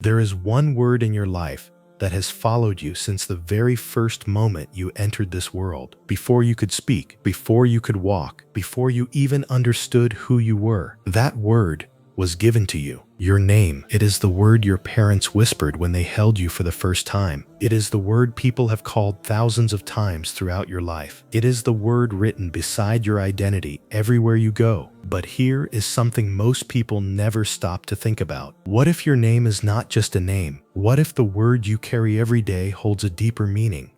There is one word in your life that has followed you since the very first moment you entered this world. Before you could speak, before you could walk, before you even understood who you were, that word was given to you. Your name. It is the word your parents whispered when they held you for the first time. It is the word people have called thousands of times throughout your life. It is the word written beside your identity everywhere you go. But here is something most people never stop to think about. What if your name is not just a name? What if the word you carry every day holds a deeper meaning,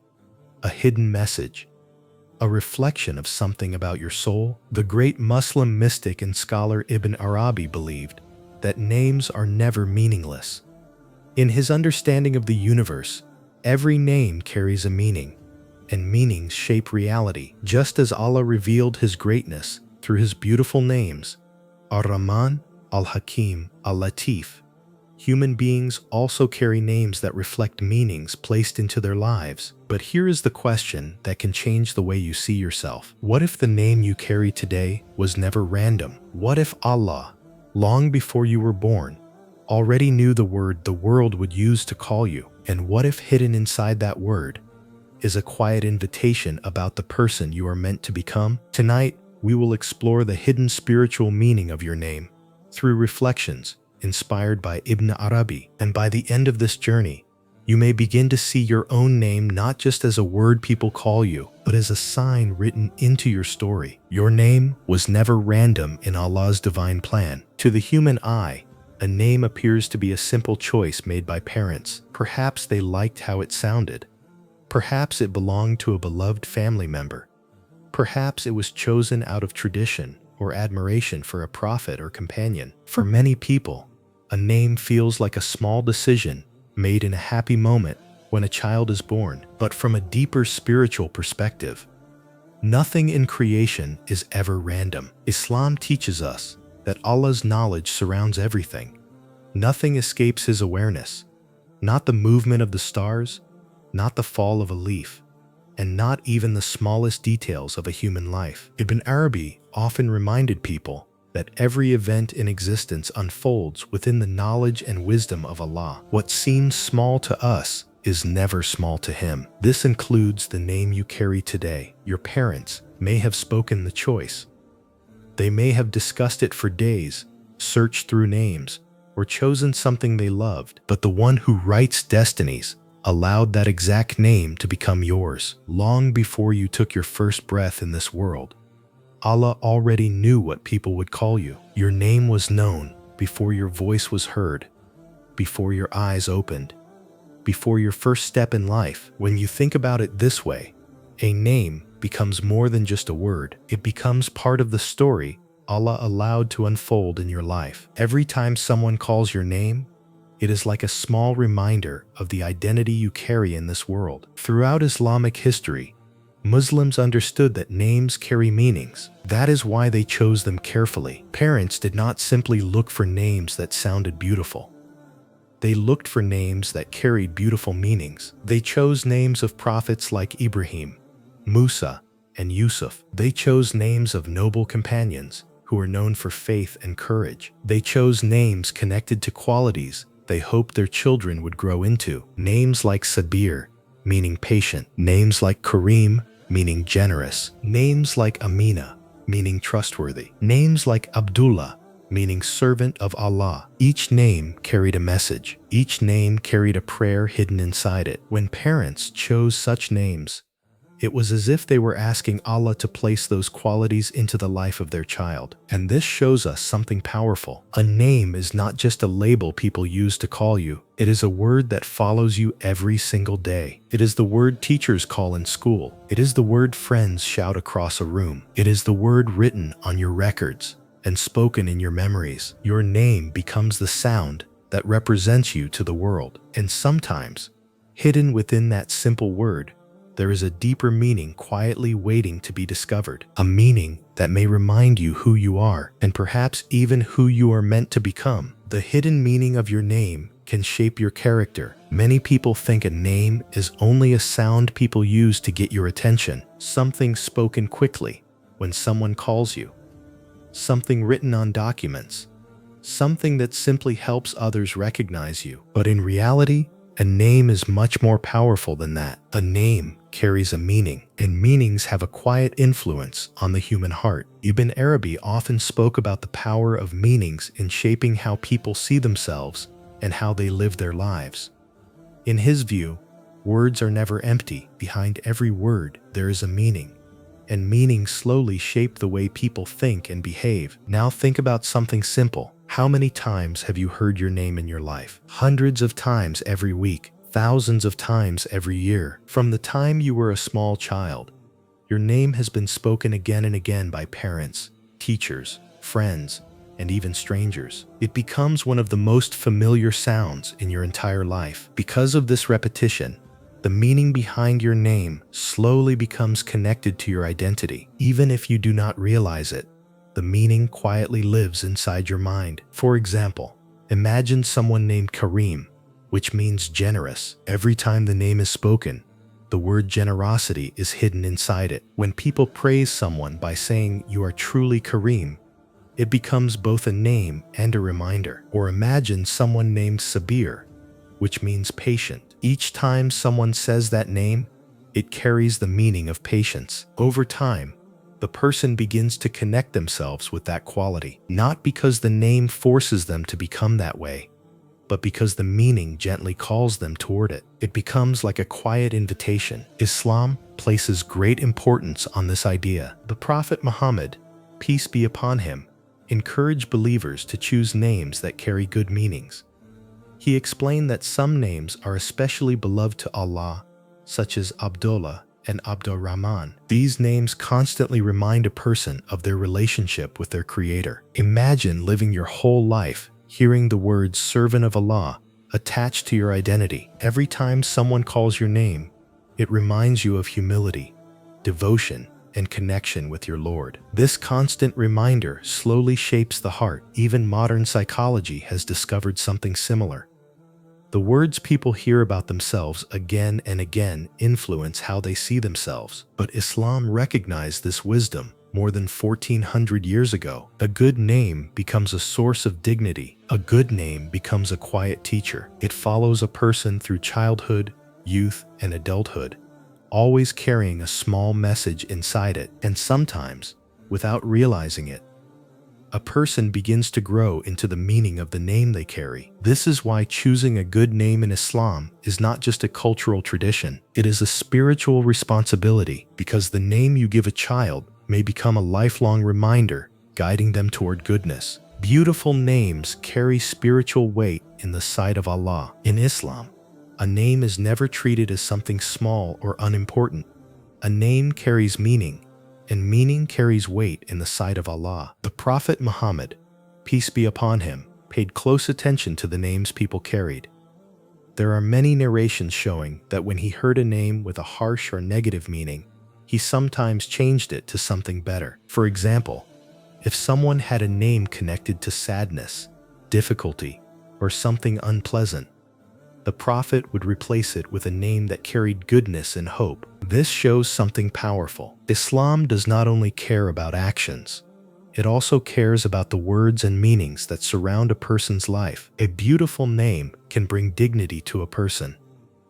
a hidden message, a reflection of something about your soul? The great Muslim mystic and scholar Ibn Arabi believed that names are never meaningless. In his understanding of the universe, every name carries a meaning, and meanings shape reality. Just as Allah revealed His greatness through His beautiful names, Ar-Rahman, Al-Hakim, Al-Latif, human beings also carry names that reflect meanings placed into their lives. But here is the question that can change the way you see yourself. What if the name you carry today was never random? What if Allah, long before you were born, already knew the word the world would use to call you? And what if hidden inside that word is a quiet invitation about the person you are meant to become? Tonight, we will explore the hidden spiritual meaning of your name through reflections inspired by Ibn Arabi. And by the end of this journey, you may begin to see your own name not just as a word people call you, but as a sign written into your story. Your name was never random in Allah's divine plan. To the human eye, a name appears to be a simple choice made by parents. Perhaps they liked how it sounded. Perhaps it belonged to a beloved family member. Perhaps it was chosen out of tradition or admiration for a prophet or companion. For many people, a name feels like a small decision made in a happy moment when a child is born. But from a deeper spiritual perspective, nothing in creation is ever random. Islam teaches us that Allah's knowledge surrounds everything. Nothing escapes His awareness, not the movement of the stars, not the fall of a leaf, and not even the smallest details of a human life. Ibn Arabi often reminded people that every event in existence unfolds within the knowledge and wisdom of Allah. What seems small to us is never small to Him. This includes the name you carry today. Your parents may have spoken the choice. They may have discussed it for days, searched through names, or chosen something they loved. But the one who writes destinies allowed that exact name to become yours. Long before you took your first breath in this world, Allah already knew what people would call you. Your name was known before your voice was heard, before your eyes opened, before your first step in life. When you think about it this way, a name becomes more than just a word. It becomes part of the story Allah allowed to unfold in your life. Every time someone calls your name, it is like a small reminder of the identity you carry in this world. Throughout Islamic history, Muslims understood that names carry meanings. That is why they chose them carefully. Parents did not simply look for names that sounded beautiful. They looked for names that carried beautiful meanings. They chose names of prophets like Ibrahim, Musa, and Yusuf. They chose names of noble companions who were known for faith and courage. They chose names connected to qualities they hoped their children would grow into. Names like Sabir, meaning patient. Names like Kareem, meaning generous. Names like Amina, meaning trustworthy. Names like Abdullah, meaning servant of Allah. Each name carried a message. Each name carried a prayer hidden inside it. When parents chose such names, it was as if they were asking Allah to place those qualities into the life of their child. And this shows us something powerful. A name is not just a label people use to call you. It is a word that follows you every single day. It is the word teachers call in school. It is the word friends shout across a room. It is the word written on your records and spoken in your memories. Your name becomes the sound that represents you to the world. And sometimes, hidden within that simple word, there is a deeper meaning quietly waiting to be discovered. A meaning that may remind you who you are, and perhaps even who you are meant to become. The hidden meaning of your name can shape your character. Many people think a name is only a sound people use to get your attention. Something spoken quickly when someone calls you. Something written on documents. something that simply helps others recognize you. But in reality, a name is much more powerful than that. A name carries a meaning, and meanings have a quiet influence on the human heart. Ibn Arabi often spoke about the power of meanings in shaping how people see themselves and how they live their lives. In his view, words are never empty. Behind every word, there is a meaning, and meanings slowly shape the way people think and behave. Now think about something simple. How many times have you heard your name in your life? Hundreds of times every week, thousands of times every year. From the time you were a small child, your name has been spoken again and again by parents, teachers, friends, and even strangers. It becomes one of the most familiar sounds in your entire life. Because of this repetition, the meaning behind your name slowly becomes connected to your identity. Even if you do not realize it, the meaning quietly lives inside your mind. For example, imagine someone named Kareem, which means generous. Every time the name is spoken, the word generosity is hidden inside it. When people praise someone by saying you are truly Kareem, it becomes both a name and a reminder. Or imagine someone named Sabir, which means patient. Each time someone says that name, it carries the meaning of patience. Over time, the person begins to connect themselves with that quality, not because the name forces them to become that way, but because the meaning gently calls them toward it. It becomes like a quiet invitation. Islam places great importance on this idea. The Prophet Muhammad, peace be upon him, encouraged believers to choose names that carry good meanings. He explained that some names are especially beloved to Allah, such as Abdullah and Abdurrahman. These names constantly remind a person of their relationship with their Creator. Imagine living your whole life hearing the words servant of Allah attached to your identity. Every time someone calls your name, it reminds you of humility, devotion, and connection with your Lord. This constant reminder slowly shapes the heart. Even modern psychology has discovered something similar. The words people hear about themselves again and again influence how they see themselves. But Islam recognized this wisdom more than 1400 years ago. A good name becomes a source of dignity. A good name becomes a quiet teacher. It follows a person through childhood, youth, and adulthood, always carrying a small message inside it. And sometimes, without realizing it, a person begins to grow into the meaning of the name they carry. This is why choosing a good name in Islam is not just a cultural tradition. It is a spiritual responsibility, because the name you give a child may become a lifelong reminder, guiding them toward goodness. Beautiful names carry spiritual weight in the sight of Allah. In Islam, a name is never treated as something small or unimportant. A name carries meaning, and meaning carries weight in the sight of Allah. The Prophet Muhammad, peace be upon him, paid close attention to the names people carried. There are many narrations showing that when he heard a name with a harsh or negative meaning, he sometimes changed it to something better. For example, if someone had a name connected to sadness, difficulty, or something unpleasant, the Prophet would replace it with a name that carried goodness and hope. This shows something powerful. Islam does not only care about actions, it also cares about the words and meanings that surround a person's life. A beautiful name can bring dignity to a person.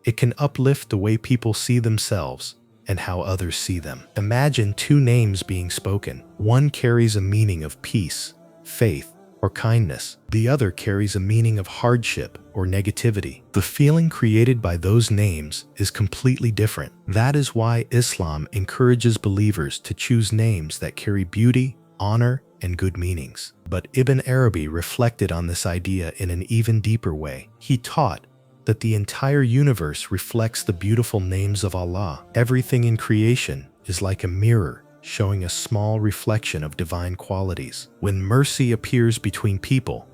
It can uplift the way people see themselves and how others see them. Imagine two names being spoken. One carries a meaning of peace, faith, or kindness. The other carries a meaning of hardship or negativity. The feeling created by those names is completely different. That is why Islam encourages believers to choose names that carry beauty, honor, and good meanings. But Ibn Arabi reflected on this idea in an even deeper way. He taught that the entire universe reflects the beautiful names of Allah. Everything in creation is like a mirror, showing a small reflection of divine qualities. When mercy appears between people,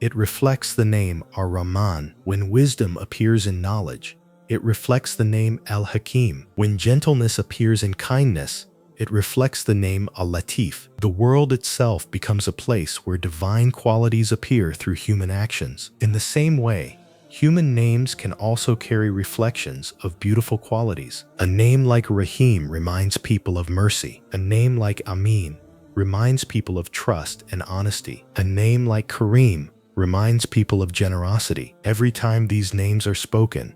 it reflects the name Ar-Rahman. When wisdom appears in knowledge, it reflects the name Al-Hakim. When gentleness appears in kindness, it reflects the name Al-Latif. The world itself becomes a place where divine qualities appear through human actions. In the same way, human names can also carry reflections of beautiful qualities. A name like Rahim reminds people of mercy. A name like Amin reminds people of trust and honesty. A name like Kareem reminds people of generosity. Every time these names are spoken,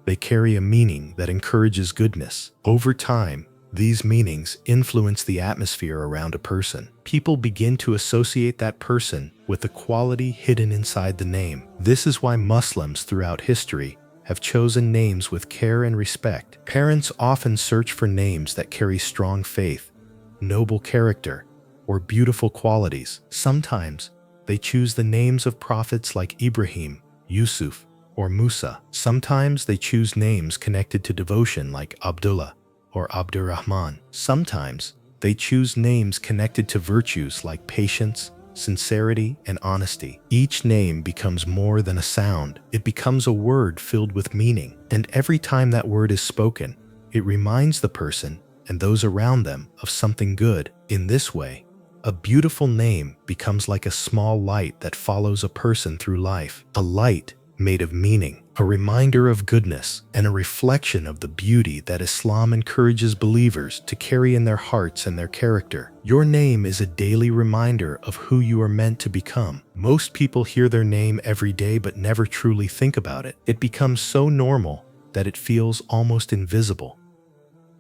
they carry a meaning that encourages goodness. Over time, these meanings influence the atmosphere around a person. People begin to associate that person with the quality hidden inside the name. This is why Muslims throughout history have chosen names with care and respect. Parents often search for names that carry strong faith, noble character, or beautiful qualities. Sometimes they choose the names of prophets like Ibrahim, Yusuf, or Musa. Sometimes they choose names connected to devotion like Abdullah or Abdurrahman. Sometimes they choose names connected to virtues like patience, sincerity, and honesty. Each name becomes more than a sound. It becomes a word filled with meaning. And every time that word is spoken, it reminds the person and those around them of something good. In this way, a beautiful name becomes like a small light that follows a person through life. A light made of meaning, a reminder of goodness, and a reflection of the beauty that Islam encourages believers to carry in their hearts and their character. Your name is a daily reminder of who you are meant to become. Most people hear their name every day but never truly think about it. It becomes so normal that it feels almost invisible.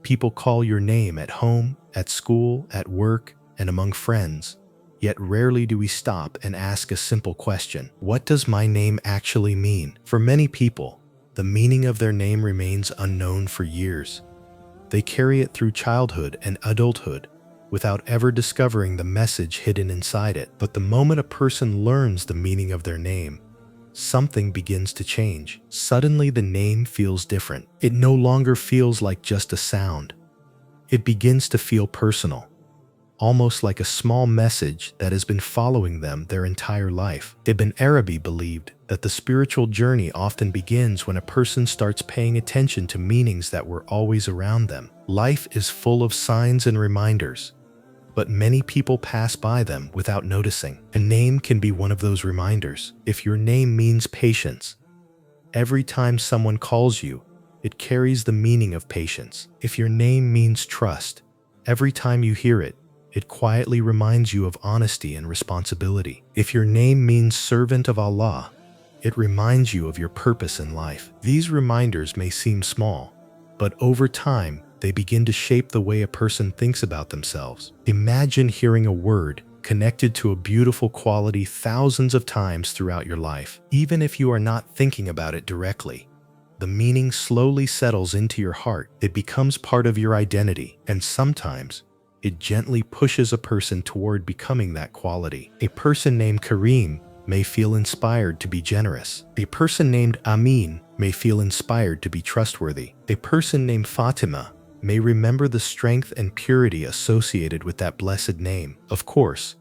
People call your name at home, at school, at work, and among friends. Yet rarely do we stop and ask a simple question: what does my name actually mean? For many people, the meaning of their name remains unknown for years. They carry it through childhood and adulthood without ever discovering the message hidden inside it. But the moment a person learns the meaning of their name, something begins to change. Suddenly the name feels different. It no longer feels like just a sound. It begins to feel personal, almost like a small message that has been following them their entire life. Ibn Arabi believed that the spiritual journey often begins when a person starts paying attention to meanings that were always around them. Life is full of signs and reminders, but many people pass by them without noticing. A name can be one of those reminders. If your name means patience, every time someone calls you, it carries the meaning of patience. If your name means trust, every time you hear it, it quietly reminds you of honesty and responsibility. If your name means servant of Allah, it reminds you of your purpose in life. These reminders may seem small, but over time, they begin to shape the way a person thinks about themselves. Imagine hearing a word connected to a beautiful quality thousands of times throughout your life. Even if you are not thinking about it directly, the meaning slowly settles into your heart. It becomes part of your identity, and sometimes it gently pushes a person toward becoming that quality. A person named Kareem may feel inspired to be generous. A person named Amin may feel inspired to be trustworthy. A person named Fatima may remember the strength and purity associated with that blessed name. Of course,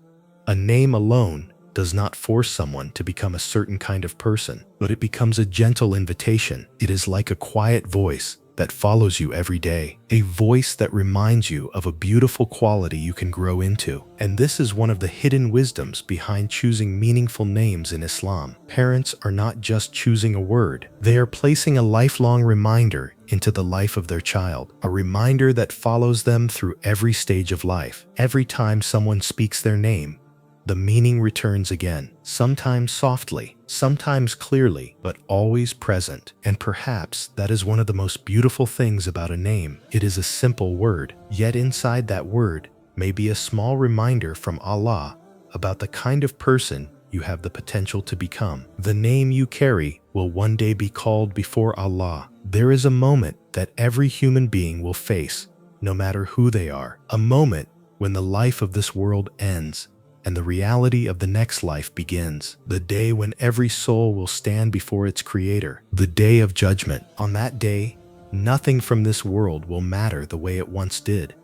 a name alone does not force someone to become a certain kind of person, but it becomes a gentle invitation. It is like a quiet voice that follows you every day, a voice that reminds you of a beautiful quality you can grow into. And this is one of the hidden wisdoms behind choosing meaningful names in Islam. Parents are not just choosing a word, they are placing a lifelong reminder into the life of their child, a reminder that follows them through every stage of life. Every time someone speaks their name, the meaning returns again, sometimes softly, sometimes clearly, but always present. And perhaps that is one of the most beautiful things about a name. It is a simple word, yet inside that word may be a small reminder from Allah about the kind of person you have the potential to become. The name you carry will one day be called before Allah. There is a moment that every human being will face, no matter who they are. A moment when the life of this world ends and the reality of the next life begins. The day when every soul will stand before its Creator. The day of judgment. On that day, nothing from this world will matter the way it once did.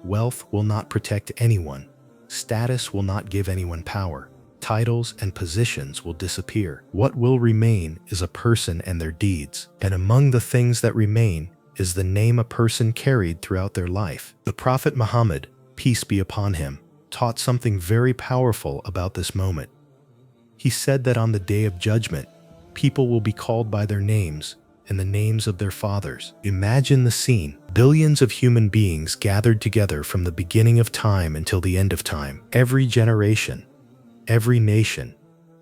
Wealth will not protect anyone. Status will not give anyone power. Titles and positions will disappear. What will remain is a person and their deeds. And among the things that remain is the name a person carried throughout their life. The Prophet Muhammad, peace be upon him, taught something very powerful about this moment. He said that on the day of judgment, people will be called by their names, and the names of their fathers. Imagine the scene. Billions of human beings gathered together from the beginning of time until the end of time. Every generation, every nation,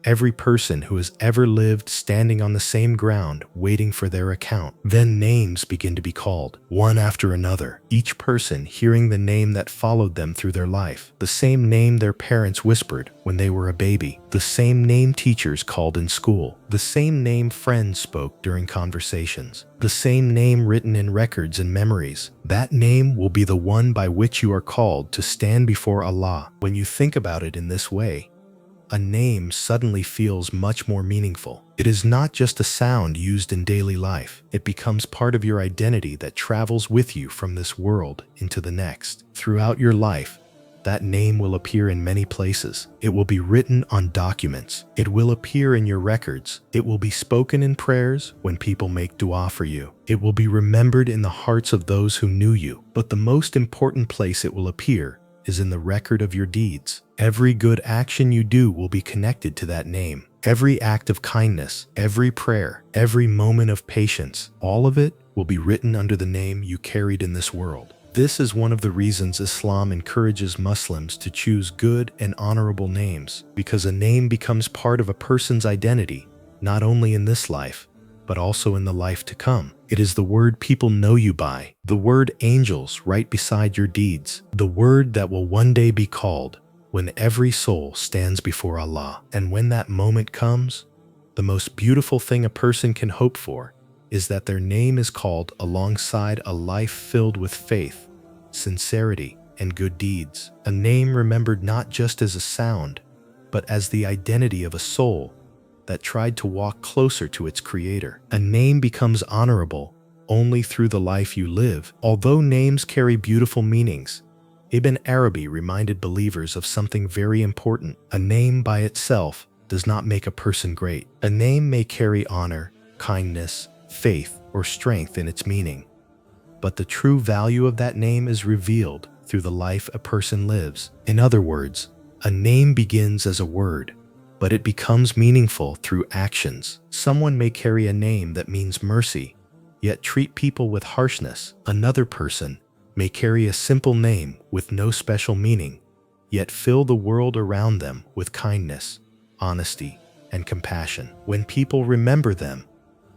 every person who has ever lived standing on the same ground waiting for their account. Then names begin to be called, one after another, each person hearing the name that followed them through their life, the same name their parents whispered when they were a baby, the same name teachers called in school, the same name friends spoke during conversations, the same name written in records and memories. That name will be the one by which you are called to stand before Allah. When you think about it in this way, a name suddenly feels much more meaningful. It is not just a sound used in daily life. It becomes part of your identity that travels with you from this world into the next. Throughout your life, that name will appear in many places. It will be written on documents. It will appear in your records. It will be spoken in prayers when people make dua for you. It will be remembered in the hearts of those who knew you. But the most important place it will appear is in the record of your deeds. Every good action you do will be connected to that name. Every act of kindness, every prayer, every moment of patience, all of it will be written under the name you carried in this world. This is one of the reasons Islam encourages Muslims to choose good and honorable names, because a name becomes part of a person's identity, not only in this life, but also in the life to come. It is the word people know you by, the word angels right beside your deeds, the word that will one day be called when every soul stands before Allah. And when that moment comes, the most beautiful thing a person can hope for is that their name is called alongside a life filled with faith, sincerity, and good deeds. A name remembered not just as a sound, but as the identity of a soul that tried to walk closer to its creator. A name becomes honorable only through the life you live. Although names carry beautiful meanings, Ibn Arabi reminded believers of something very important. A name by itself does not make a person great. A name may carry honor, kindness, faith, or strength in its meaning, but the true value of that name is revealed through the life a person lives. In other words, a name begins as a word, but it becomes meaningful through actions. Someone may carry a name that means mercy, yet treat people with harshness. Another person may carry a simple name with no special meaning, yet fill the world around them with kindness, honesty, and compassion. When people remember them,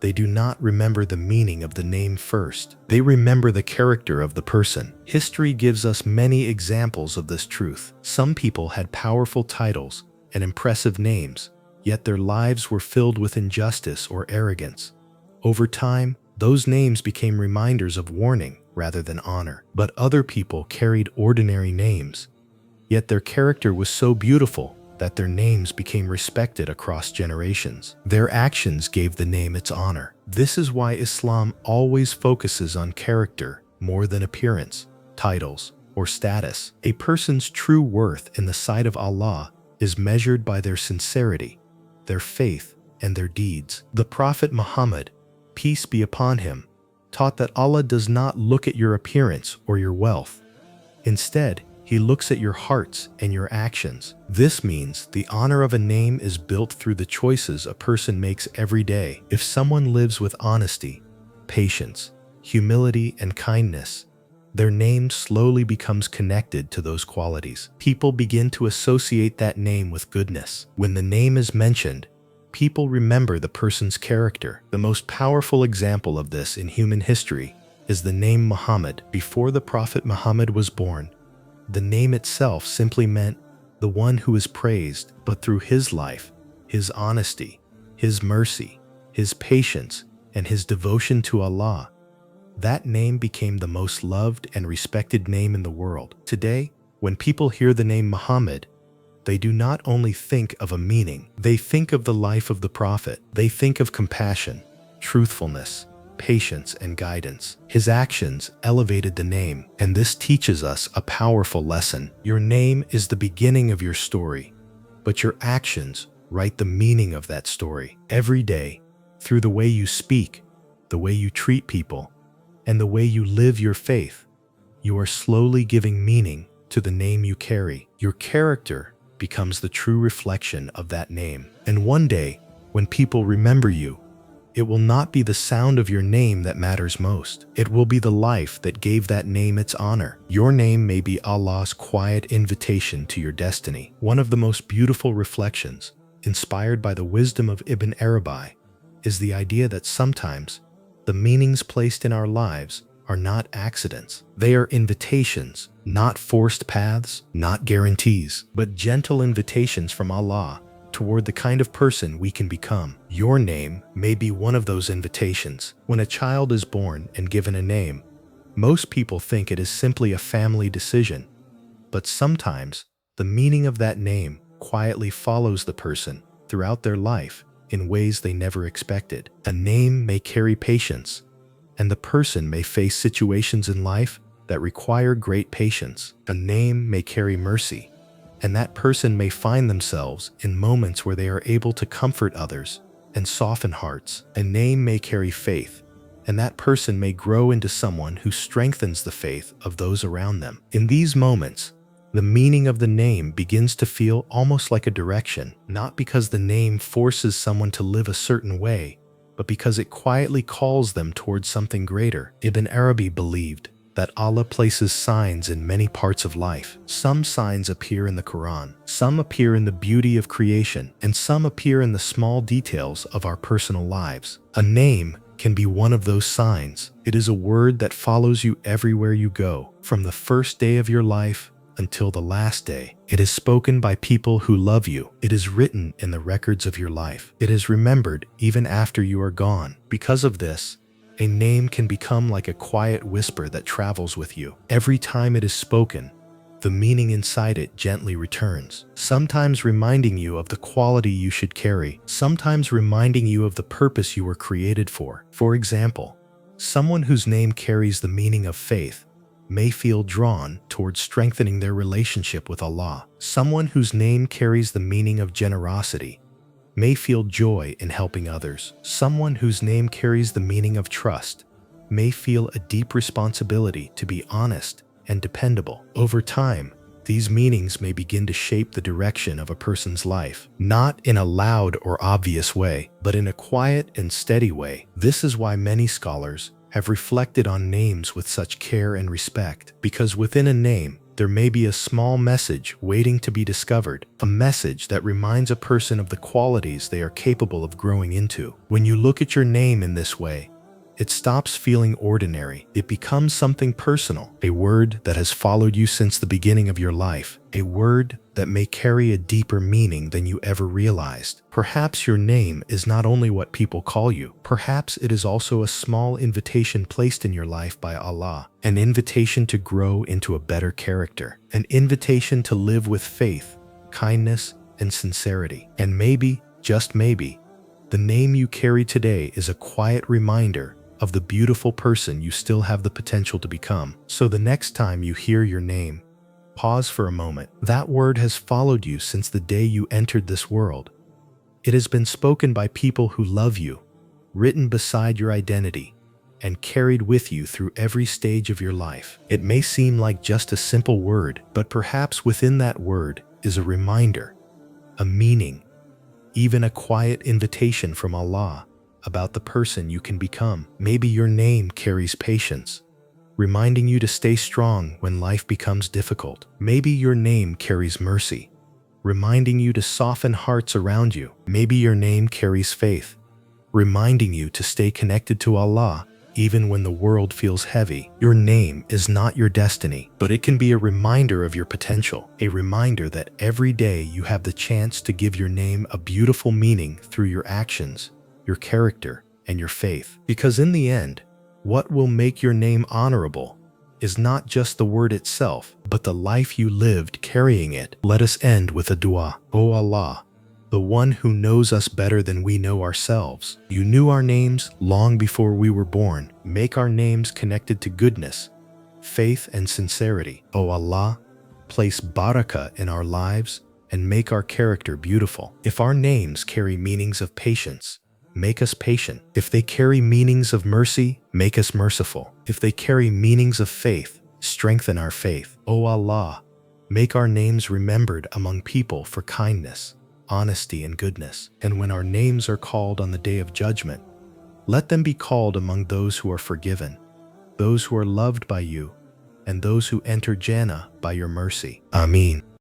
they do not remember the meaning of the name first. They remember the character of the person. History gives us many examples of this truth. Some people had powerful titles and impressive names, yet their lives were filled with injustice or arrogance. Over time, those names became reminders of warning rather than honor. But other people carried ordinary names, yet their character was so beautiful that their names became respected across generations. Their actions gave the name its honor. This is why Islam always focuses on character more than appearance, titles, or status. A person's true worth in the sight of Allah is measured by their sincerity, their faith, and their deeds. The Prophet Muhammad, peace be upon him, taught that Allah does not look at your appearance or your wealth. Instead, He looks at your hearts and your actions. This means the honor of a name is built through the choices a person makes every day. If someone lives with honesty, patience, humility, and kindness, their name slowly becomes connected to those qualities. People begin to associate that name with goodness. When the name is mentioned, people remember the person's character. The most powerful example of this in human history is the name Muhammad. Before the Prophet Muhammad was born, the name itself simply meant the one who is praised, but through his life, his honesty, his mercy, his patience, and his devotion to Allah, that name became the most loved and respected name in the world. Today, when people hear the name Muhammad, they do not only think of a meaning, they think of the life of the Prophet. They think of compassion, truthfulness, patience, and guidance. His actions elevated the name, and this teaches us a powerful lesson. Your name is the beginning of your story, but your actions write the meaning of that story. Every day, through the way you speak, the way you treat people, and the way you live your faith, you are slowly giving meaning to the name you carry. Your character becomes the true reflection of that name. And one day, when people remember you, it will not be the sound of your name that matters most. It will be the life that gave that name its honor. Your name may be Allah's quiet invitation to your destiny. One of the most beautiful reflections, inspired by the wisdom of Ibn Arabi, is the idea that sometimes the meanings placed in our lives are not accidents. They are invitations, not forced paths, not guarantees, but gentle invitations from Allah toward the kind of person we can become. Your name may be one of those invitations. When a child is born and given a name, most people think it is simply a family decision, but sometimes the meaning of that name quietly follows the person throughout their life in ways they never expected. A name may carry patience, and the person may face situations in life that require great patience. A name may carry mercy, and that person may find themselves in moments where they are able to comfort others and soften hearts. A name may carry faith, and that person may grow into someone who strengthens the faith of those around them. In these moments, the meaning of the name begins to feel almost like a direction, not because the name forces someone to live a certain way, but because it quietly calls them towards something greater. Ibn Arabi believed that Allah places signs in many parts of life. Some signs appear in the Quran, some appear in the beauty of creation, and some appear in the small details of our personal lives. A name can be one of those signs. It is a word that follows you everywhere you go, from the first day of your life until the last day. It is spoken by people who love you. It is written in the records of your life. It is remembered even after you are gone. Because of this, a name can become like a quiet whisper that travels with you. Every time it is spoken, the meaning inside it gently returns, sometimes reminding you of the quality you should carry, sometimes reminding you of the purpose you were created for. For example, someone whose name carries the meaning of faith may feel drawn towards strengthening their relationship with Allah. Someone whose name carries the meaning of generosity may feel joy in helping others. Someone whose name carries the meaning of trust may feel a deep responsibility to be honest and dependable. Over time, these meanings may begin to shape the direction of a person's life, not in a loud or obvious way, but in a quiet and steady way. This is why many scholars have reflected on names with such care and respect, because within a name, there may be a small message waiting to be discovered, a message that reminds a person of the qualities they are capable of growing into. When you look at your name in this way, it stops feeling ordinary. It becomes something personal, a word that has followed you since the beginning of your life, a word that may carry a deeper meaning than you ever realized. Perhaps your name is not only what people call you, perhaps it is also a small invitation placed in your life by Allah, an invitation to grow into a better character, an invitation to live with faith, kindness, and sincerity. And maybe, just maybe, the name you carry today is a quiet reminder of the beautiful person you still have the potential to become. So the next time you hear your name, pause for a moment. That word has followed you since the day you entered this world. It has been spoken by people who love you, written beside your identity, and carried with you through every stage of your life. It may seem like just a simple word, but perhaps within that word is a reminder, a meaning, even a quiet invitation from Allah about the person you can become. Maybe your name carries patience, reminding you to stay strong when life becomes difficult. Maybe your name carries mercy, reminding you to soften hearts around you. Maybe your name carries faith, reminding you to stay connected to Allah even when the world feels heavy. Your name is not your destiny, but it can be a reminder of your potential, a reminder that every day you have the chance to give your name a beautiful meaning through your actions, your character, and your faith. Because in the end, what will make your name honorable is not just the word itself, but the life you lived carrying it. Let us end with a dua. O Allah, the one who knows us better than we know ourselves. You knew our names long before we were born. Make our names connected to goodness, faith, and sincerity. O Allah, place barakah in our lives and make our character beautiful. If our names carry meanings of patience, make us patient. If they carry meanings of mercy, make us merciful. If they carry meanings of faith, strengthen our faith. O Allah, make our names remembered among people for kindness, honesty, and goodness. And when our names are called on the day of judgment, Let them be called among those who are forgiven, those who are loved by you, and those who enter Jannah by your mercy. Ameen.